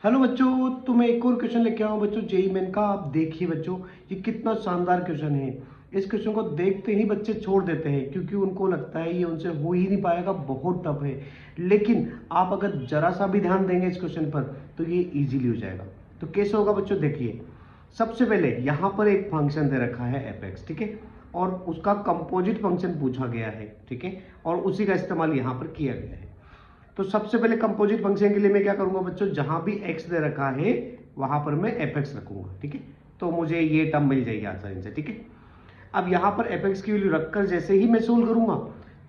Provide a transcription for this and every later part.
Hello बच्चों, तो मैं एक और क्वेश्चन लेके आया हूँ बच्चों जेईई मेन का। आप देखिए बच्चों, ये कितना शानदार क्वेश्चन है। इस क्वेश्चन को देखते ही बच्चे छोड़ देते हैं क्योंकि उनको लगता है ये उनसे हो ही नहीं पाएगा, बहुत टफ है। लेकिन आप अगर जरा सा भी ध्यान देंगे इस क्वेश्चन पर तो ये इजीली हो जाएगा। तो कैसे होगा बच्चों, देखिए। सबसे पहले यहाँ पर एक फंक्शन दे रखा है एफ एक्स, ठीक है, और उसका कंपोजिट फंक्शन पूछा गया है, ठीक है, और उसी का इस्तेमाल यहाँ पर किया गया है। तो सबसे पहले कंपोजिट फंक्शन के लिए मैं क्या करूंगा बच्चों, जहां भी x दे रखा है वहां पर मैं fx रखूंगा, ठीक है। तो मुझे ये टर्म मिल जाएगी आसानी से, ठीक है। अब यहां पर fx की वैल्यू रखकर जैसे ही मैं सोल्व करूंगा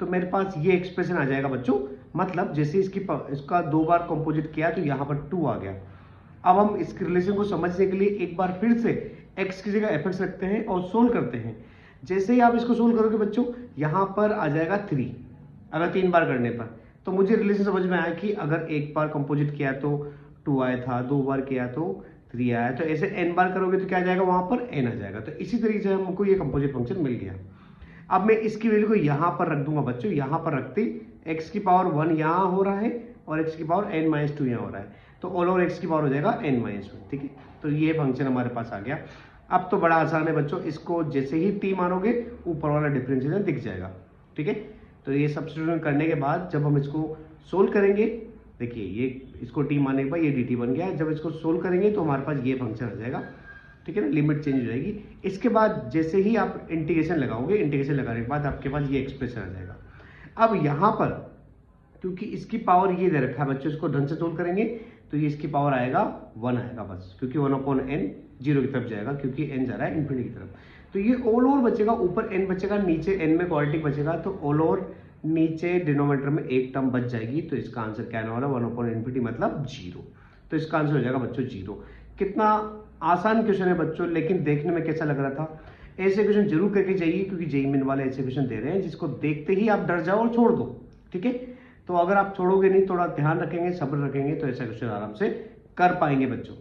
तो मेरे पास ये एक्सप्रेशन आ जाएगा बच्चों। मतलब जैसे इसका 2 बार कंपोजिट किया तो यहाँ पर 2 आ गया। अब हम इस रिलेशन को समझने के लिए एक बार फिर से x की जगह fx रखते हैं और सोल्व करते हैं। जैसे ही आप इसको सोल्व करोगे बच्चों, यहाँ पर आ जाएगा 3, अगर 3 बार करने पर। तो मुझे रिलेशन समझ में आया कि अगर एक बार कंपोजिट किया तो 2 आया था, 2 बार किया तो 3 आया, तो ऐसे n बार करोगे तो क्या आ जाएगा, वहां पर n आ जाएगा। तो इसी तरीके से हमको ये कंपोजिट फंक्शन मिल गया। अब मैं इसकी वैल्यू को यहां पर रख दूंगा बच्चों। यहां पर रखते x की पावर 1 यहां हो रहा है और x की पावर n-2 यहां हो रहा है, तो ऑल ओवर x की पावर हो जाएगा n-1, ठीक है। तो ये फंक्शन हमारे पास आ गया। अब तो बड़ा आसान है बच्चों, इसको जैसे ही t मानोगे ऊपर वाला डिफरेंशिएशन दिख जाएगा, ठीक है। तो ये सब्स्टिट्यूशन करने के बाद जब हम इसको सोल्व करेंगे, देखिए ये इसको t मानने के बाद ये dt बन गया। जब इसको सोल्व करेंगे तो हमारे पास ये फंक्शन आ जाएगा, ठीक है ना, लिमिट चेंज हो जाएगी। इसके बाद जैसे ही आप इंटीग्रेशन लगाओगे, इंटीग्रेशन लगाने के बाद आपके पास ये एक्सप्रेशन आ जाएगा। अब यहाँ पर क्योंकि इसकी पावर ये दे रखा है बच्चों, इसको ढंग से सोल्व करेंगे तो ये इसकी पावर आएगा 1 आएगा बस, क्योंकि 1/n 0 की तरफ जाएगा, क्योंकि n जा रहा है इन्फिनिटी की तरफ। तो ये ऑल ओवर बचेगा, ऊपर n बचेगा, नीचे n में क्वाड्रेटिक बचेगा, तो ऑल ओवर नीचे डिनोमिनेटर में एक टर्म बच जाएगी। तो इसका आंसर क्या आने वाला, 1/∞ मतलब 0। तो इसका आंसर हो जाएगा बच्चों 0। कितना आसान क्वेश्चन है बच्चों, लेकिन देखने में कैसा लग रहा था। ऐसे क्वेश्चन जरूर करके जाइए, क्योंकि जेईई मेन वाले ऐसे क्वेश्चन दे रहे हैं जिसको देखते ही आप डर जाओ और छोड़ दो, ठीक है। तो अगर आप छोड़ोगे नहीं, थोड़ा ध्यान रखेंगे, सब्र रखेंगे, तो ऐसा क्वेश्चन आराम से कर पाएंगे बच्चों।